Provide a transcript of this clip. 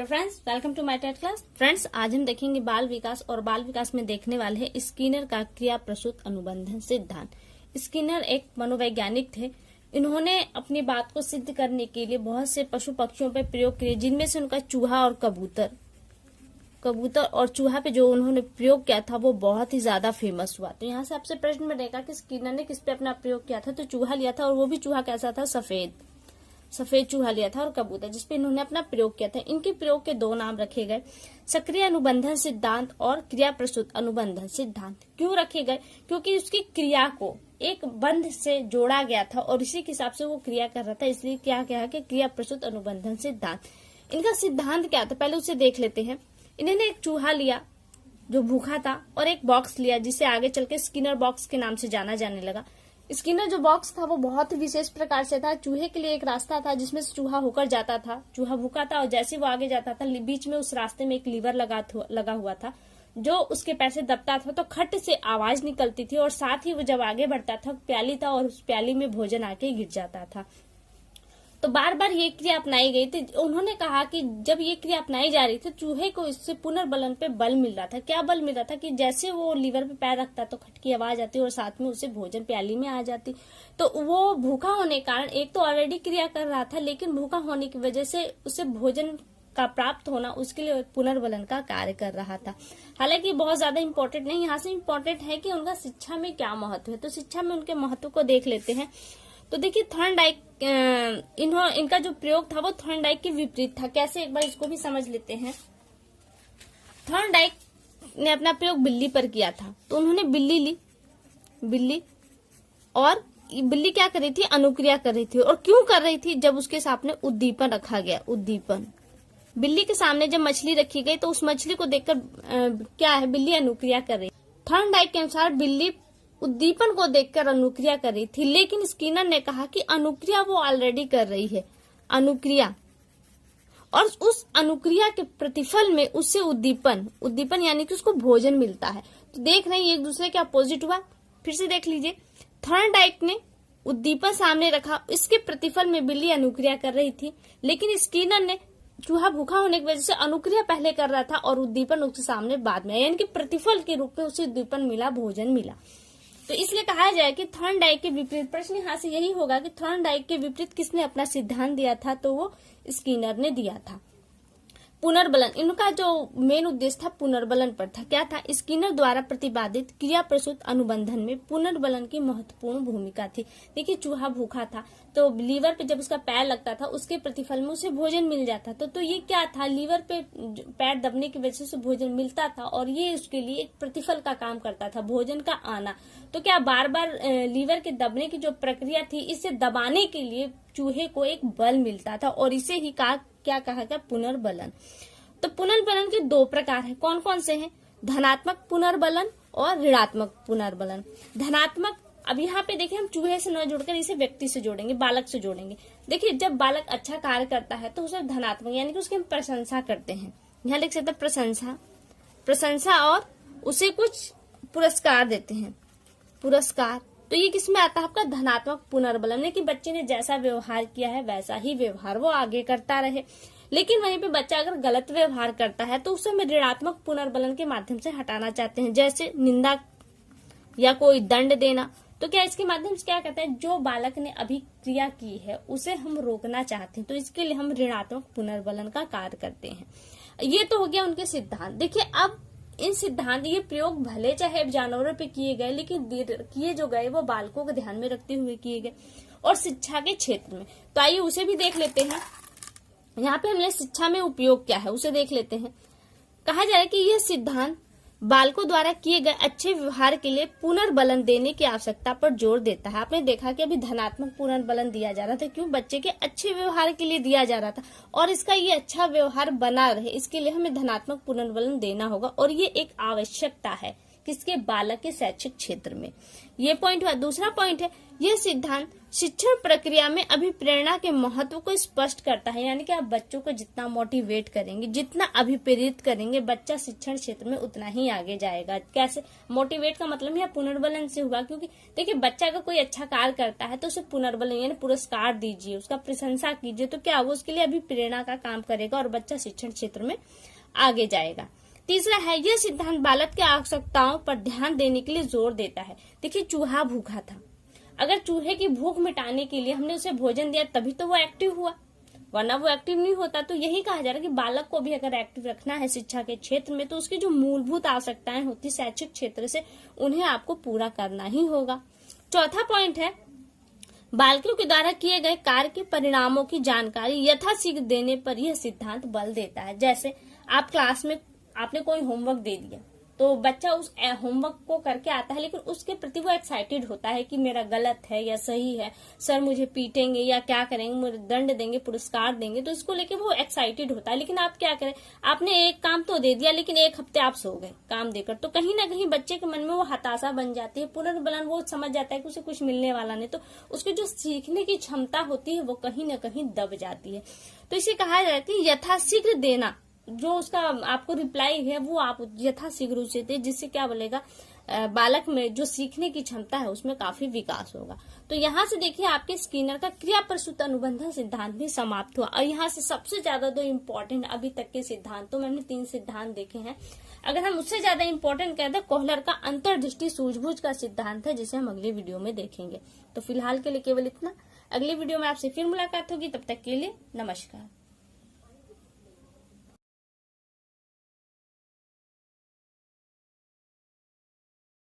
Hello friends, welcome to my TET class. Friends, आज हम देखेंगे बाल विकास और बाल विकास में देखने वाले हैं स्किनर का क्रिया प्रसूत अनुबंधन सिद्धांत। स्किनर एक मनोवैज्ञानिक थे। इन्होंने अपनी बात को सिद्ध करने के लिए बहुत से पशु पक्षियों पर प्रयोग किए, जिनमें से उनका चूहा और कबूतर और चूहा पे जो उन्होंने प्रयोग किया था वो बहुत ही ज्यादा फेमस हुआ। तो यहाँ से आपसे प्रश्न बनेगा कि स्किनर ने किस पे अपना प्रयोग किया था। तो चूहा लिया था, और वो भी चूहा कैसा था, सफेद चूहा लिया था, और कबूतर, जिसपे इन्होंने अपना प्रयोग किया था। इनके प्रयोग के दो नाम रखे गए, सक्रिय अनुबंधन सिद्धांत और क्रिया प्रसूत अनुबंधन सिद्धांत। क्यों रखे गए? क्योंकि उसकी क्रिया को एक बंध से जोड़ा गया था और इसी के हिसाब से वो क्रिया कर रहा था, इसलिए क्या कहा कि क्रिया प्रसूत अनुबंधन सिद्धांत। इनका सिद्धांत क्या था, पहले उसे देख लेते हैं। इन्होंने एक चूहा लिया जो भूखा था, और एक बॉक्स लिया जिसे आगे चल के स्किनर बॉक्स के नाम से जाना जाने लगा। स्किनर जो बॉक्स था वो बहुत ही विशेष प्रकार से था। चूहे के लिए एक रास्ता था जिसमें से चूहा होकर जाता था। चूहा भूखा था और जैसे वो आगे जाता था, बीच में उस रास्ते में एक लीवर लगा हुआ था जो उसके पैर से दबता था तो खट से आवाज निकलती थी, और साथ ही वो जब आगे बढ़ता था, प्याली था और उस प्याली में भोजन आके गिर जाता था। तो बार बार ये क्रिया अपनाई गई थी। उन्होंने कहा कि जब ये क्रिया अपनाई जा रही थी, चूहे को इससे पुनर्बलन पे बल मिल रहा था। क्या बल मिल रहा था कि जैसे वो लीवर पे पैर रखता तो खट की आवाज आती और साथ में उसे भोजन प्याली में आ जाती। तो वो भूखा होने के कारण एक तो ऑलरेडी क्रिया कर रहा था, लेकिन भूखा होने की वजह से उसे भोजन का प्राप्त होना उसके लिए पुनर्बलन का कार्य कर रहा था। हालांकि बहुत ज्यादा इम्पोर्टेंट नहीं, यहाँ से इम्पोर्टेंट है कि उनका शिक्षा में क्या महत्व है। तो शिक्षा में उनके महत्व को देख लेते हैं। तो देखिए, थॉर्नडाइक इनका जो प्रयोग था वो थॉर्नडाइक के विपरीत था। कैसे, एक बार इसको भी समझ लेते हैं। थॉर्नडाइक ने अपना प्रयोग बिल्ली पर किया था। तो उन्होंने बिल्ली ली, और बिल्ली क्या कर रही थी, अनुक्रिया कर रही थी। और क्यों कर रही थी? जब उसके सामने उद्दीपन रखा गया, उद्दीपन बिल्ली के सामने जब मछली रखी गई तो उस मछली को देखकर क्या है, बिल्ली अनुक्रिया कर रही। थॉर्नडाइक के अनुसार बिल्ली उद्दीपन को देखकर अनुक्रिया कर रही थी, लेकिन स्किनर ने कहा कि अनुक्रिया वो ऑलरेडी कर रही है, अनुक्रिया, और उस अनुक्रिया के प्रतिफल में उससे उद्दीपन यानी कि उसको भोजन मिलता है। तो देख रहे हैं एक दूसरे के अपोजिट हुआ। फिर से देख लीजिए, थॉर्नडाइक ने उद्दीपन सामने रखा, इसके प्रतिफल में बिल्ली अनुक्रिया कर रही थी, लेकिन स्किनर ने चूहा भूखा होने की वजह से अनुक्रिया पहले कर रहा था और उद्दीपन उसके सामने बाद में, यानी कि प्रतिफल के रूप में उसे उद्दीपन मिला, भोजन मिला। तो इसलिए कहा जाए कि थॉर्नडाइक के विपरीत, प्रश्न यहाँ से यही होगा कि थॉर्नडाइक के विपरीत किसने अपना सिद्धांत दिया था? तो वो स्किनर ने दिया था। पुनर्बलन, इनका जो मेन उद्देश्य था पुनर्बलन पर था। क्या था? स्किनर द्वारा प्रतिपादित क्रिया प्रसूत अनुबंधन में पुनर्बलन की महत्वपूर्ण भूमिका थी। देखिए, चूहा भूखा था तो लीवर पे जब उसका पैर लगता था उसके प्रतिफल में उसे भोजन मिल जाता था। तो ये क्या था, लीवर पे पैर दबने की वजह से भोजन मिलता था और ये उसके लिए एक प्रतिफल का काम करता था, भोजन का आना। तो क्या बार बार लीवर के दबने की जो प्रक्रिया थी, इसे दबाने के लिए चूहे को एक बल मिलता था, और इसे ही क्या कहा गया, पुनर्बलन। तो पुनर्बलन के दो प्रकार हैं। कौन कौन से हैं? धनात्मक पुनर्बलन और ऋणात्मक पुनर्बलन। धनात्मक, अब यहाँ पे देखिए, हम चूहे से न जोड़कर इसे व्यक्ति से जोड़ेंगे, बालक से जोड़ेंगे। देखिए, जब बालक अच्छा कार्य करता है तो उसे धनात्मक यानी कि उसकी हम प्रशंसा करते हैं। यहाँ लिख सकते हैं प्रशंसा, और उसे कुछ पुरस्कार देते हैं, पुरस्कार। तो ये किसमें आता है? आपका धनात्मक पुनर्बलन, कि बच्चे ने जैसा व्यवहार किया है वैसा ही व्यवहार वो आगे करता रहे। लेकिन वहीं पे बच्चा अगर गलत व्यवहार करता है तो उसे हम ऋणात्मक पुनर्बलन के माध्यम से हटाना चाहते हैं, जैसे निंदा या कोई दंड देना। तो क्या इसके माध्यम से क्या कहते हैं, जो बालक ने अभी क्रिया की है उसे हम रोकना चाहते हैं, तो इसके लिए हम ऋणात्मक पुनर्बलन का कार्य करते हैं। ये तो हो गया उनके सिद्धांत। देखिए, अब इन सिद्धांत, ये प्रयोग भले चाहे जानवरों पे किए गए, लेकिन किए जो गए वो बालकों को ध्यान में रखते हुए किए गए, और शिक्षा के क्षेत्र में। तो आइए उसे भी देख लेते हैं। यहाँ पे हमने शिक्षा में उपयोग क्या है उसे देख लेते हैं। कहा जा रहा है कि यह सिद्धांत बालकों द्वारा किए गए अच्छे व्यवहार के लिए पुनर्बलन देने की आवश्यकता पर जोर देता है। आपने देखा कि अभी धनात्मक पुनर्बलन दिया जा रहा था, क्यों? बच्चे के अच्छे व्यवहार के लिए दिया जा रहा था, और इसका ये अच्छा व्यवहार बना रहे इसके लिए हमें धनात्मक पुनर्बलन देना होगा, और ये एक आवश्यकता है। किसके? बालक के शैक्षिक क्षेत्र में। ये पॉइंट हुआ। दूसरा पॉइंट है, यह सिद्धांत शिक्षण प्रक्रिया में अभिप्रेरणा के महत्व को स्पष्ट करता है। यानी कि आप बच्चों को जितना मोटिवेट करेंगे, जितना अभिप्रेरित करेंगे, बच्चा शिक्षण क्षेत्र में उतना ही आगे जाएगा। कैसे? मोटिवेट का मतलब यह पुनर्बलन से हुआ, क्योंकि देखिए बच्चा अगर कोई अच्छा कार्य करता है तो उसे पुनर्बलन यानी पुरस्कार दीजिए, उसका प्रशंसा कीजिए, तो क्या वो उसके लिए अभिप्रेरणा का काम करेगा और बच्चा शिक्षण क्षेत्र में आगे जाएगा। तीसरा है, यह सिद्धांत बालक की आवश्यकताओं पर ध्यान देने के लिए जोर देता है। देखिए चूहा भूखा था, अगर चूहे की भूख मिटाने के लिए हमने उसे भोजन दिया तभी तो वो एक्टिव हुआ, वरना वो एक्टिव नहीं होता। तो यही कहा जा रहा है कि बालक को भी अगर एक्टिव रखना है शिक्षा के क्षेत्र में तो उसकी जो मूलभूत आवश्यकताएं होती शैक्षिक क्षेत्र से, उन्हें आपको पूरा करना ही होगा। चौथा पॉइंट है, बालकों के द्वारा किए गए कार्य के परिणामों की जानकारी यथाशीघ्र देने पर यह सिद्धांत बल देता है। जैसे आप क्लास में आपने कोई होमवर्क दे दिया तो बच्चा उस होमवर्क को करके आता है, लेकिन उसके प्रति वो एक्साइटेड होता है कि मेरा गलत है या सही है, सर मुझे पीटेंगे या क्या करेंगे, मुझे दंड देंगे, पुरस्कार देंगे, तो इसको लेके वो एक्साइटेड होता है। लेकिन आप क्या करें, आपने एक काम तो दे दिया लेकिन एक हफ्ते आप सो गए काम देकर, तो कहीं ना कहीं बच्चे के मन में वो हताशा बन जाती है, पुनर्बलन वो समझ जाता है कि उसे कुछ मिलने वाला नहीं, तो उसकी जो सीखने की क्षमता होती है वो कहीं ना कहीं दब जाती है। तो इसे कहा जाता है कि यथाशीघ्र देना, जो उसका आपको रिप्लाई है वो आप यथाशीघ्र उसे दे, जिससे क्या बोलेगा बालक में जो सीखने की क्षमता है उसमें काफी विकास होगा। तो यहाँ से देखिए आपके स्किनर का क्रिया प्रसूत अनुबंधन सिद्धांत भी समाप्त हुआ। और यहाँ से सबसे ज्यादा दो इम्पोर्टेंट अभी तक के सिद्धांत, तो मैंने 3 सिद्धांत देखे हैं। अगर हम उससे ज्यादा इम्पोर्टेंट कहते हैं कोहलर का अंतर्दृष्टि सूझबूझ का सिद्धांत है, जिसे हम अगली वीडियो में देखेंगे। तो फिलहाल के लिए केवल इतना, अगली वीडियो में आपसे फिर मुलाकात होगी, तब तक के लिए नमस्कार।